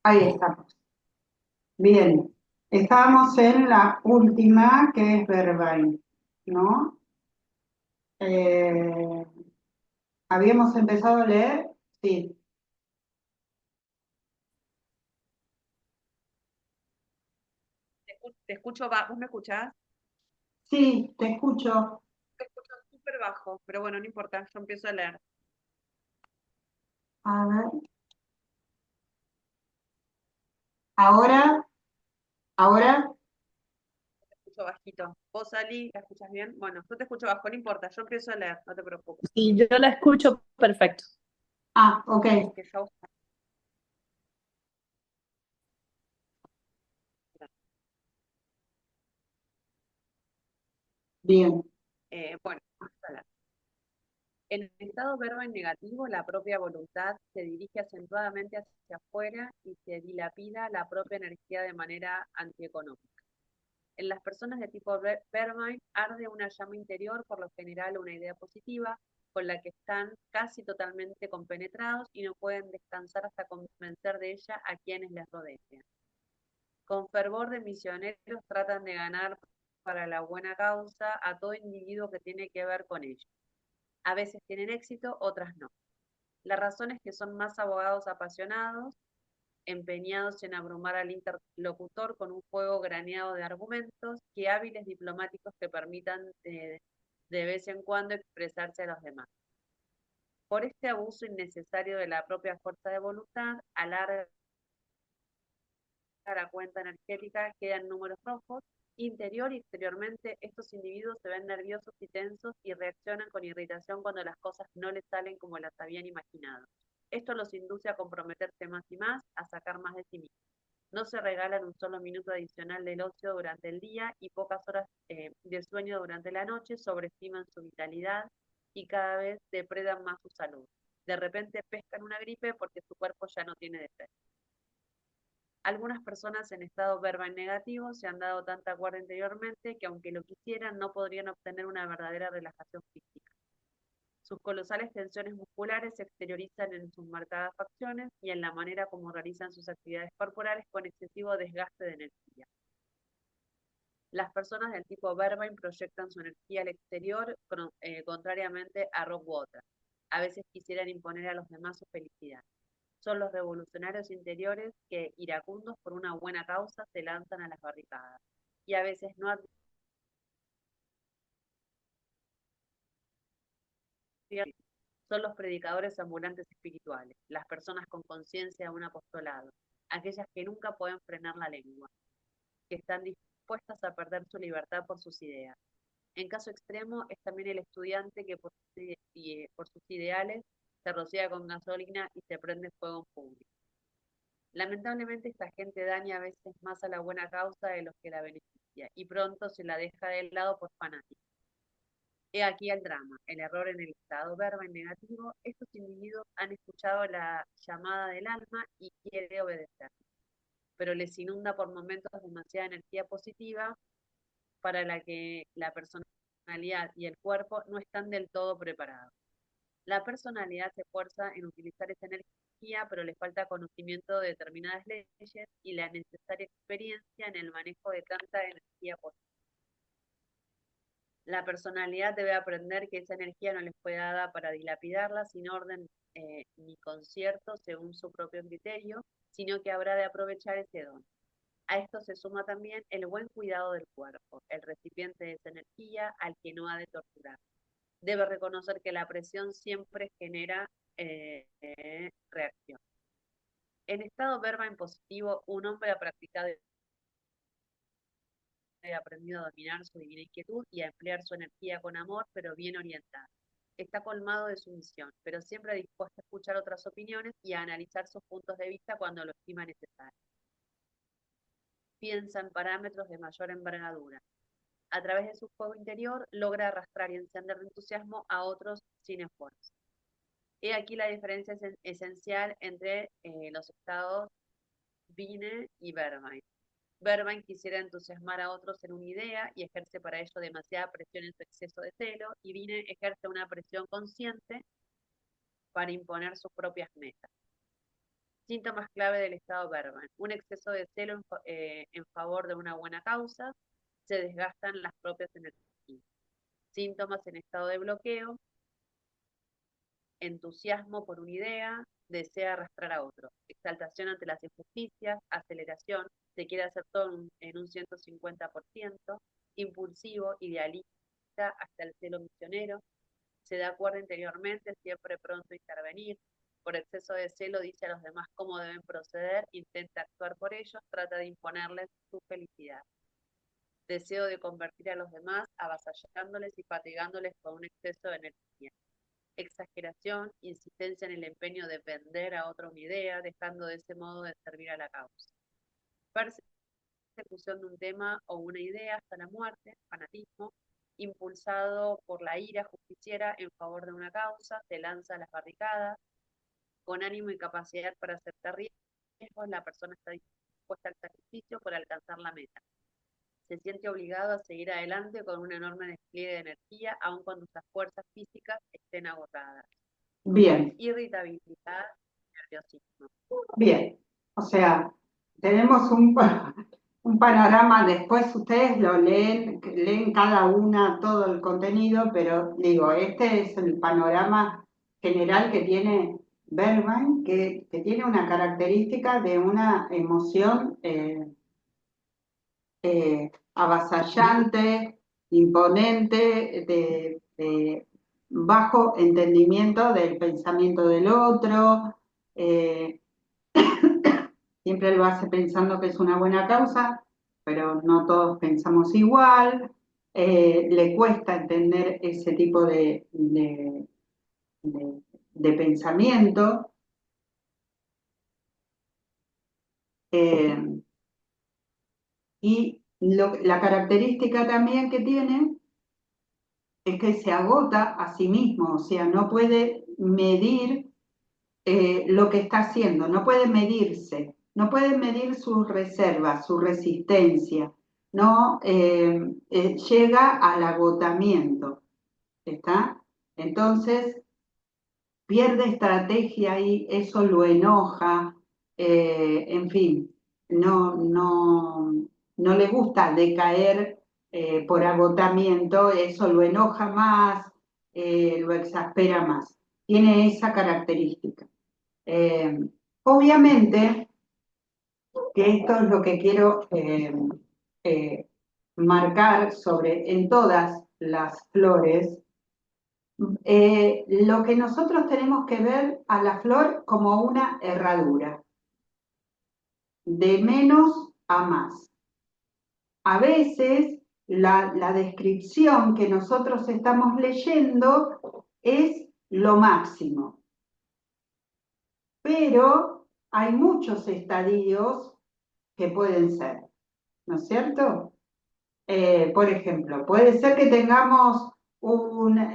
Ahí estamos. Bien. Estábamos en la última, que es Verbaim, ¿no? Eh, ¿Habíamos empezado a leer? Sí. Te escucho, ¿vos me escuchás? Sí, te escucho. Te escucho súper bajo, pero bueno, no importa, yo empiezo a leer. A ver. Ahora, ahora. Te escucho bajito. ¿Vos, Ali, la escuchas bien? Bueno, yo te escucho bajo, no importa, yo empiezo a leer, no te preocupes. Y yo la escucho perfecto. Ah, ok. Que yo, Bien. bueno, vamos a leer. En el estado verbo en negativo, la propia voluntad se dirige acentuadamente hacia afuera y se dilapida la propia energía de manera antieconómica. En las personas de tipo Vermeer arde una llama interior, por lo general una idea positiva, con la que están casi totalmente compenetrados y no pueden descansar hasta convencer de ella a quienes les rodean. Con fervor de misioneros tratan de ganar para la buena causa a todo individuo que tiene que ver con ellos. A veces tienen éxito, otras no. La razón es que son más abogados apasionados, empeñados en abrumar al interlocutor con un juego graneado de argumentos, que hábiles diplomáticos que permitan de vez en cuando expresarse a los demás. Por este abuso innecesario de la propia fuerza de voluntad, alarga la cuenta energética, quedan números rojos. Interior y exteriormente, estos individuos se ven nerviosos y tensos y reaccionan con irritación cuando las cosas no les salen como las habían imaginado. Esto los induce a comprometerse más y más, a sacar más de sí mismos. No se regalan un solo minuto adicional del ocio durante el día y pocas horas de sueño durante la noche, sobreestiman su vitalidad y cada vez depredan más su salud. De repente pescan una gripe porque su cuerpo ya no tiene defensa. Algunas personas en estado verbal negativo se han dado tanta cuerda anteriormente que aunque lo quisieran no podrían obtener una verdadera relajación física. Sus colosales tensiones musculares se exteriorizan en sus marcadas facciones y en la manera como realizan sus actividades corporales con excesivo desgaste de energía. Las personas del tipo Verbaim proyectan su energía al exterior, contrariamente a Rockwater. A veces quisieran imponer a los demás su felicidad. Son los revolucionarios interiores que, iracundos por una buena causa, se lanzan a las barricadas. Y a veces no advierten. Son los predicadores ambulantes espirituales, las personas con conciencia de un apostolado, aquellas que nunca pueden frenar la lengua, que están dispuestas a perder su libertad por sus ideas. En caso extremo, es también el estudiante que por sus ideales se rocía con gasolina y se prende fuego en público. Lamentablemente, esta gente daña a veces más a la buena causa de los que la beneficia y pronto se la deja de lado por fanáticos. He aquí el drama, el error en el estado verbo en negativo. Estos individuos han escuchado la llamada del alma y quiere obedecer, pero les inunda por momentos demasiada energía positiva para la que la personalidad y el cuerpo no están del todo preparados. La personalidad se esfuerza en utilizar esa energía, pero le falta conocimiento de determinadas leyes y la necesaria experiencia en el manejo de tanta energía positiva. La personalidad debe aprender que esa energía no les fue dada para dilapidarla sin orden ni concierto según su propio criterio, sino que habrá de aprovechar ese don. A esto se suma también el buen cuidado del cuerpo, el recipiente de esa energía al que no ha de torturar. Debe reconocer que la presión siempre genera reacción. En estado verba en positivo, un hombre ha practicado y ha aprendido a dominar su divina inquietud y a emplear su energía con amor, pero bien orientada. Está colmado de sumisión, pero siempre dispuesto a escuchar otras opiniones y a analizar sus puntos de vista cuando lo estima necesario. Piensa en parámetros de mayor envergadura. A través de su fuego interior logra arrastrar y encender de entusiasmo a otros sin esfuerzo. He aquí la diferencia esencial entre los estados Vine y Vermeer. Vermeer quisiera entusiasmar a otros en una idea y ejerce para ello demasiada presión en su exceso de celo, y Vine ejerce una presión consciente para imponer sus propias metas. Síntomas clave del estado Bergman. Un exceso de celo en favor de una buena causa. Se desgastan las propias energías. Síntomas en estado de bloqueo. Entusiasmo por una idea. Desea arrastrar a otro. Exaltación ante las injusticias. Aceleración. Se quiere hacer todo en un 150%. Impulsivo, idealista, hasta el celo misionero. Se da cuerda interiormente, siempre pronto a intervenir. Por exceso de celo dice a los demás cómo deben proceder, intenta actuar por ellos, trata de imponerles su felicidad. Deseo de convertir a los demás, avasallándoles y fatigándoles con un exceso de energía. Exageración, insistencia en el empeño de vender a otra una idea, dejando de ese modo de servir a la causa. Persecución de un tema o una idea hasta la muerte, fanatismo, impulsado por la ira justiciera en favor de una causa, se lanza a las barricadas, con ánimo y capacidad para aceptar riesgos, la persona está dispuesta al sacrificio por alcanzar la meta. Se siente obligado a seguir adelante con un enorme despliegue de energía, aun cuando sus fuerzas físicas estén agotadas. Bien, Irritabilidad, nerviosismo. bien. O sea, tenemos un panorama, después ustedes lo leen cada una todo el contenido, pero digo, este es el panorama general que tiene Bergman, que tiene una característica de una emoción avasallante, imponente, de bajo entendimiento del pensamiento del otro. eh, Siempre lo hace pensando que es una buena causa, pero no todos pensamos igual. Le cuesta entender ese tipo de pensamiento. eh, y la característica también que tiene es que se agota a sí mismo, o sea, no puede medir lo que está haciendo, no puede medirse, no puede medir sus reservas, su resistencia, no llega al agotamiento, ¿está? Entonces pierde estrategia y eso lo enoja, en fin, no le gusta decaer por agotamiento, eso lo enoja más, lo exaspera más, tiene esa característica. Eh, Obviamente que esto es lo que quiero eh, marcar sobre en todas las flores, lo que nosotros tenemos que ver a la flor como una herradura, de menos a más. A veces la descripción que nosotros estamos leyendo es lo máximo, pero hay muchos estadios que pueden ser, ¿no es cierto? Por ejemplo, puede ser que tengamos una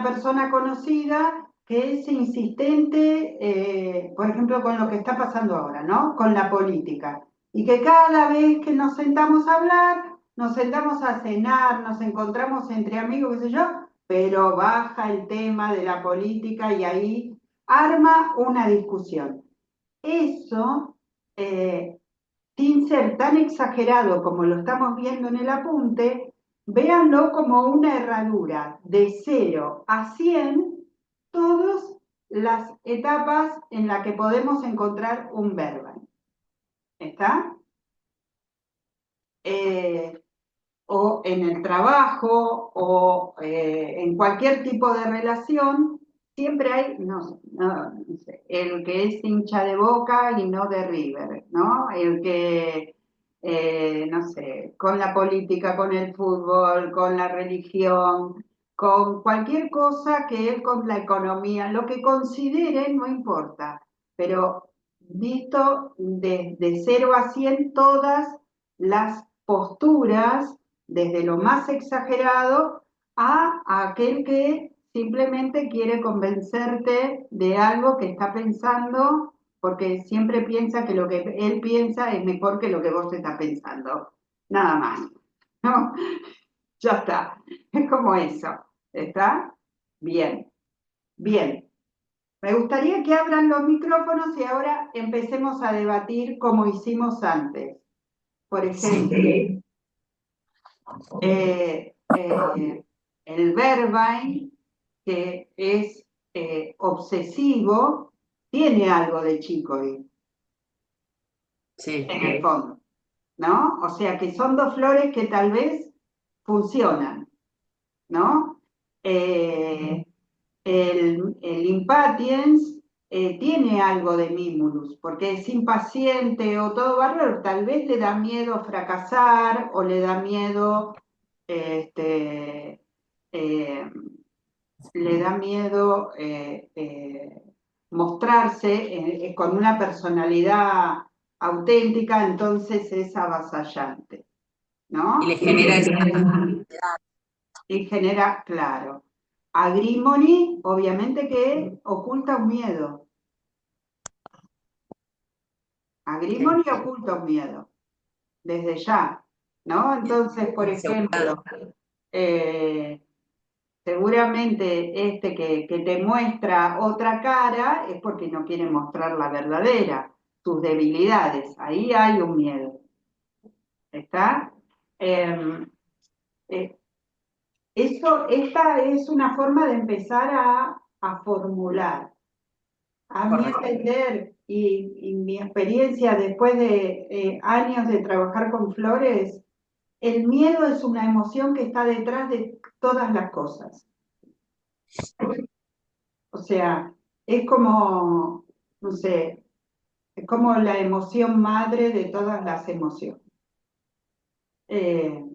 persona conocida que es insistente, por ejemplo, con lo que está pasando ahora, ¿no? Con la política. Y que cada vez que nos sentamos a hablar, nos sentamos a cenar, nos encontramos entre amigos, qué sé yo, pero baja el tema de la política y ahí arma una discusión. Eso sin ser tan exagerado como lo estamos viendo en el apunte, véanlo como una herradura de 0 a 100, todas las etapas en las que podemos encontrar un verbo. ¿Está? O en el trabajo o en cualquier tipo de relación, siempre hay, no sé, el que es hincha de Boca y no de River, ¿no? El que, no sé, con la política, con el fútbol, con la religión, con cualquier cosa que él con la economía, lo que considere, no importa, pero visto de 0 a 100 todas las posturas desde lo más exagerado a aquel que simplemente quiere convencerte de algo que está pensando, porque siempre piensa que lo que él piensa es mejor que lo que vos estás pensando. Nada más. ¿No? Ya está. Es como eso. ¿Está? Bien. Bien. Me gustaría que abran los micrófonos y ahora empecemos a debatir como hicimos antes. Por ejemplo, el Verbaim, que es obsesivo, tiene algo de chicory Sí. en el fondo, ¿no? O sea que son dos flores que tal vez funcionan, ¿no? El Impatiens tiene algo de Mimulus, porque es impaciente o todo bárbaro, tal vez le da miedo fracasar o le da miedo, este, eh, le da miedo mostrarse con una personalidad auténtica, entonces es avasallante, ¿no? Y le genera esa... Y genera, claro. Agrimony, obviamente que oculta un miedo. Agrimony oculta un miedo, desde ya, ¿no? Entonces, por ejemplo, seguramente este que te muestra otra cara es porque no quiere mostrar la verdadera, sus debilidades. Ahí hay un miedo. ¿Está? Eh, eh, esta es una forma de empezar a formular. A mi entender y mi experiencia después de años de trabajar con flores, el miedo es una emoción que está detrás de todas las cosas. O sea, es como, no sé, es como la emoción madre de todas las emociones. Eh,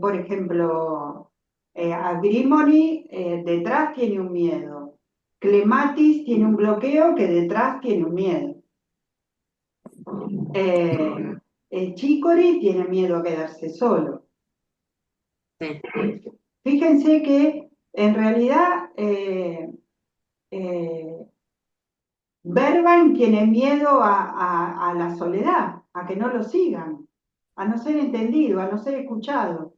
por ejemplo, Agrimony detrás tiene un miedo. Clematis tiene un bloqueo que detrás tiene un miedo. Chicory tiene miedo a quedarse solo. Sí. Fíjense que en realidad Verbaim tiene miedo a la soledad, a que no lo sigan, a no ser entendido, a no ser escuchado.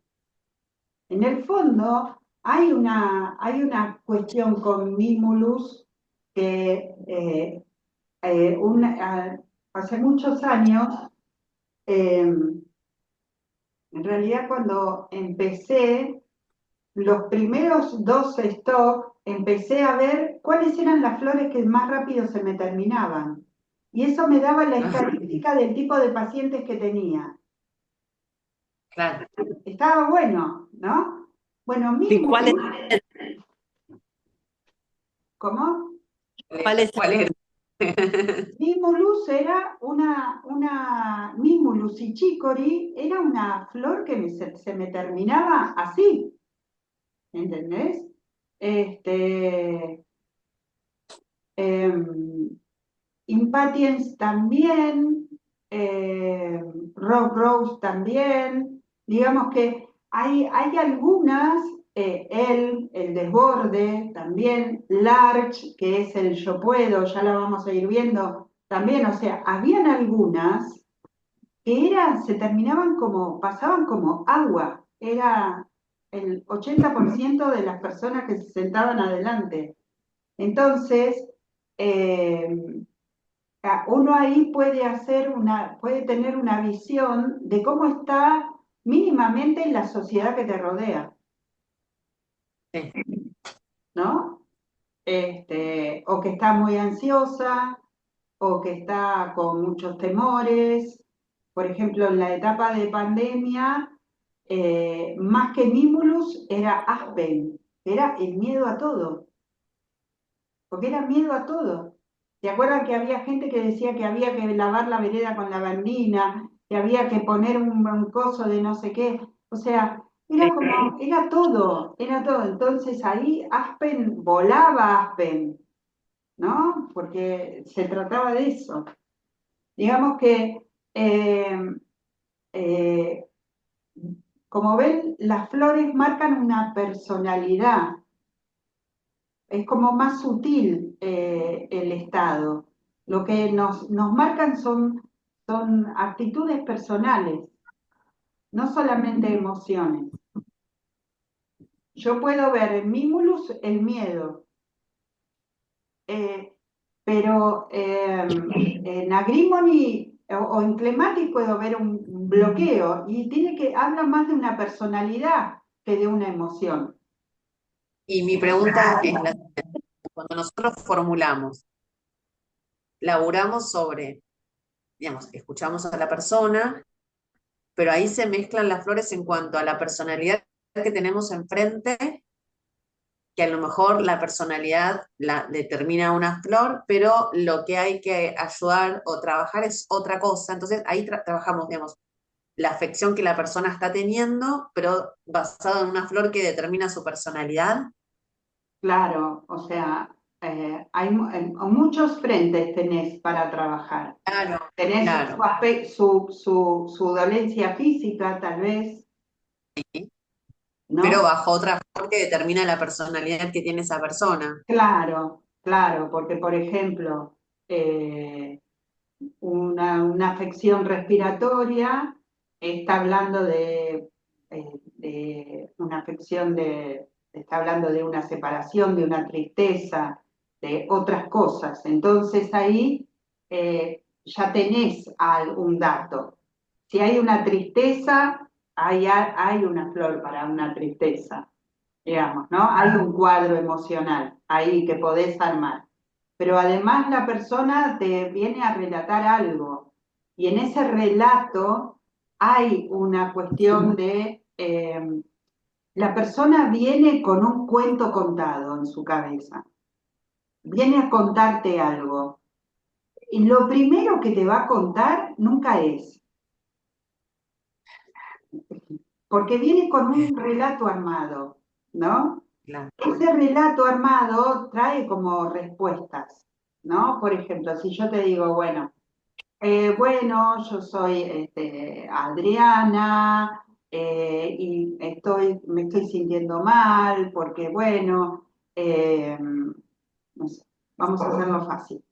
En el fondo hay una cuestión con Mimulus que hace muchos años, en realidad cuando empecé los primeros dos stock, empecé a ver cuáles eran las flores que más rápido se me terminaban. Y eso me daba la estadística del tipo de pacientes que tenía. Claro. Estaba bueno, ¿no? Bueno, ¿Y cuál ¿cómo? es? Mimulus era Mimulus y Chicory era una flor que se me terminaba así, ¿entendés? Em, Impatience también, Rock Rose también, digamos que hay algunas, el desborde también, Large, que es el yo puedo, ya la vamos a ir viendo también, o sea, habían algunas que se terminaban como, pasaban como agua, era el 80% de las personas que se sentaban adelante. Entonces, uno ahí puede tener una visión de cómo está mínimamente la sociedad que te rodea, Sí. ¿no? O que está muy ansiosa, o que está con muchos temores. Por ejemplo, en la etapa de pandemia, más que Mimulus era Aspen, era el miedo a todo, porque era miedo a todo. ¿Se acuerdan que había gente que decía que había que lavar la vereda con lavandina, que había que poner un coso de no sé qué? O sea, era como, era todo, era todo. Entonces ahí Aspen, volaba Aspen, ¿no? Porque se trataba de eso. Digamos que, eh, como ven, las flores marcan una personalidad, es como más sutil el estado. Lo que nos marcan son actitudes personales, no solamente emociones. Yo puedo ver en Mimulus el miedo, pero en Agrimony o en Clematis puedo ver un bloqueo y habla más de una personalidad que de una emoción. Y mi pregunta es la siguiente. Cuando nosotros formulamos, laburamos sobre, digamos, escuchamos a la persona, pero ahí se mezclan las flores en cuanto a la personalidad que tenemos enfrente, que a lo mejor la personalidad la determina una flor, pero lo que hay que ayudar o trabajar es otra cosa. Entonces ahí trabajamos, digamos, la afección que la persona está teniendo, pero basado en una flor que determina su personalidad. Claro, o sea, muchos frentes tenés para trabajar. Claro, Tenés claro. su dolencia física, tal vez, Sí. Pero ¿no? bajo otra flor que determina la personalidad que tiene esa persona. Claro, claro, porque por ejemplo, eh, una afección respiratoria está hablando de una afección está hablando de una separación, de una tristeza, de otras cosas. Entonces ahí ya tenés un dato. Si hay una tristeza, hay una flor para una tristeza, digamos, ¿no? Hay un cuadro emocional ahí que podés armar. Pero además la persona te viene a relatar algo y en ese relato hay una cuestión de, la persona viene con un cuento contado en su cabeza, viene a contarte algo. Y lo primero que te va a contar nunca es, porque viene con un relato armado, ¿no? Claro. Ese relato armado trae como respuestas, ¿no? Por ejemplo, si yo te digo, bueno, yo soy Adriana y me estoy sintiendo mal porque, bueno, no sé, vamos a hacerlo fácil.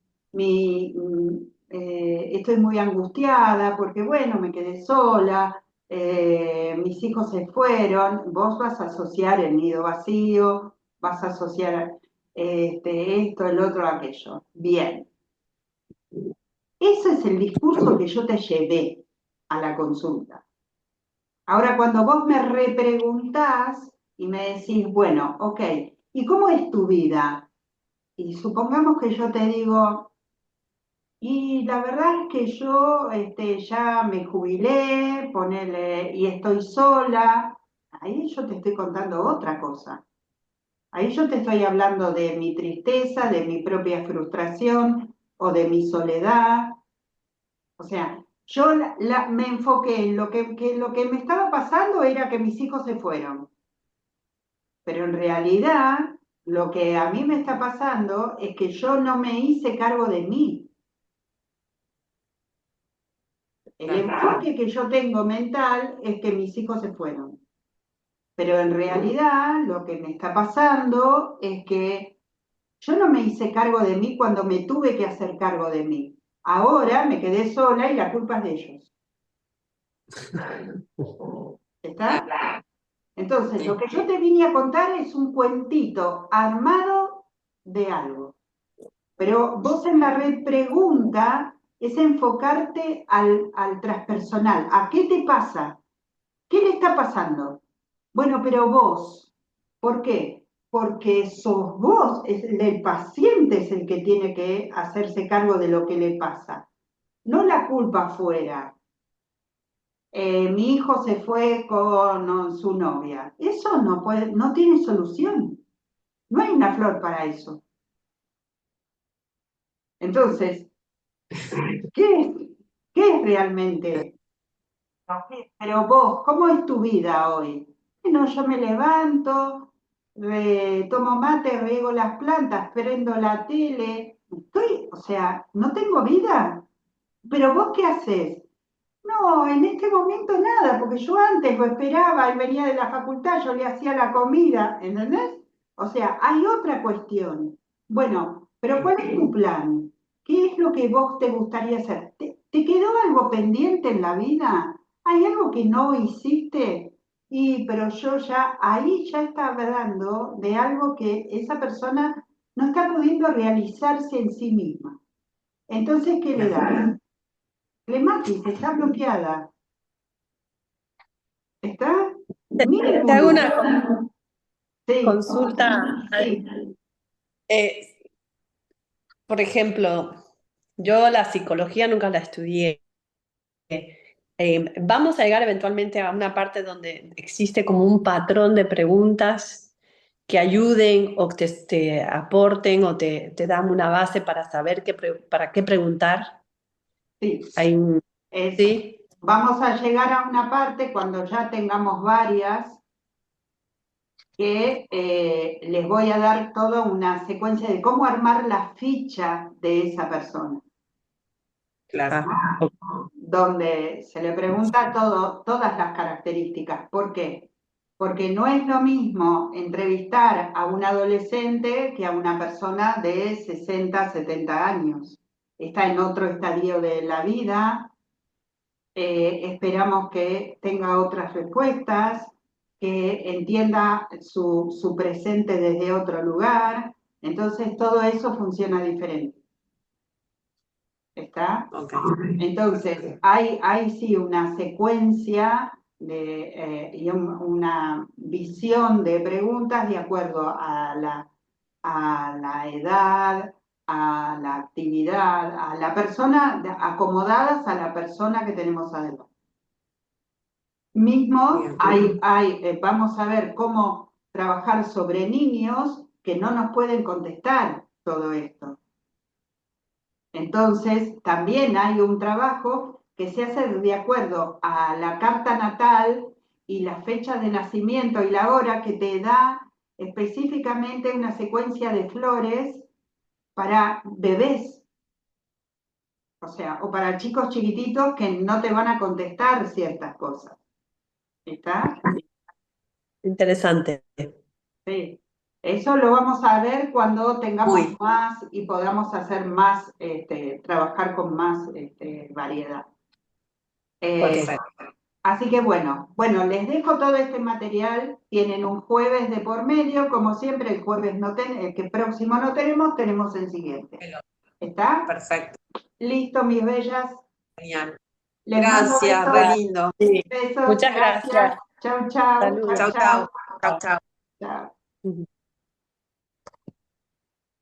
Estoy muy angustiada porque, bueno, me quedé sola, mis hijos se fueron, vos vas a asociar el nido vacío, vas a asociar esto, el otro, aquello. Bien. Ese es el discurso que yo te llevé a la consulta. Ahora, cuando vos me repreguntás y me decís, bueno, ok, ¿y cómo es tu vida? Y supongamos que yo te digo, y la verdad es que yo ya me jubilé, ponele, y estoy sola. Ahí yo te estoy contando otra cosa. Ahí yo te estoy hablando de mi tristeza, de mi propia frustración o de mi soledad. O sea, yo me enfoqué en lo que me estaba pasando era que mis hijos se fueron. Pero en realidad, lo que a mí me está pasando es que yo no me hice cargo de mí. El enfoque que yo tengo mental es que mis hijos se fueron. Pero en realidad, lo que me está pasando es que yo no me hice cargo de mí cuando me tuve que hacer cargo de mí. Ahora me quedé sola y la culpa es de ellos. ¿Está? Entonces, lo Sí. que yo te vine a contar es un cuentito armado de algo. Pero vos en la red pregunta es enfocarte al transpersonal. ¿A qué te pasa? ¿Qué le está pasando? Bueno, pero vos, ¿por qué? Porque sos vos, el paciente es el que tiene que hacerse cargo de lo que le pasa, no la culpa afuera. Mi hijo se fue con su novia. Eso no tiene solución. No hay una flor para eso. Entonces, ¿qué es, qué es realmente? Pero vos, ¿cómo es tu vida hoy? Bueno, yo me levanto, tomo mate, riego las plantas, prendo la tele. O sea, no tengo vida. Pero vos, ¿qué haces? No, en este momento nada, porque yo antes lo esperaba, él venía de la facultad, yo le hacía la comida, ¿entendés? O sea, hay otra cuestión. Bueno, pero ¿cuál es tu plan? ¿Qué es lo que vos te gustaría hacer? ¿Te quedó algo pendiente en la vida? ¿Hay algo que no hiciste? Pero yo ahí ya está hablando de algo que esa persona no está pudiendo realizarse en sí misma. Entonces, ¿qué le da? Clematis, está bloqueada. ¿Está? Te hago Mínimo. una Sí, consulta. sí, Eh, por ejemplo, yo la psicología nunca la estudié. Vamos a llegar eventualmente a una parte donde existe como un patrón de preguntas que ayuden o te aporten o te dan una base para saber para qué preguntar. sí. Hay un, Es, ¿sí? vamos a llegar a una parte cuando ya tengamos varias que les voy a dar toda una secuencia de cómo armar la ficha de esa persona, Claro. Ah, donde se le pregunta todas las características. ¿Por qué? Porque no es lo mismo entrevistar a un adolescente que a una persona de 60, 70 años. Está en otro estadio de la vida, esperamos que tenga otras respuestas, que entienda su presente desde otro lugar. Entonces, todo eso funciona diferente. ¿Está? Ok. Entonces, hay sí una secuencia y una visión de preguntas de acuerdo a la edad, a la actividad, a la persona, acomodadas a la persona que tenemos adelante. Mismo Bien. vamos a ver cómo trabajar sobre niños que no nos pueden contestar todo esto. Entonces, también hay un trabajo que se hace de acuerdo a la carta natal y la fecha de nacimiento y la hora que te da específicamente una secuencia de flores para bebés, o sea, o para chicos chiquititos que no te van a contestar ciertas cosas. ¿Está? interesante. Sí. Eso lo vamos a ver cuando tengamos Muy. más y podamos hacer más, trabajar con más variedad. Eh, Perfecto. Así que bueno, les dejo todo este material. Tienen un jueves de por medio, como siempre, el jueves el que próximo no tenemos el siguiente. ¿Está? Perfecto. Listo, mis bellas. Genial. Les mando Gracias, re besos, lindo. Sí. besos, Muchas gracias. gracias. Chau, chau, Saludos. chau, Chau, chau, chau. Chau, chau. chau. Ujú.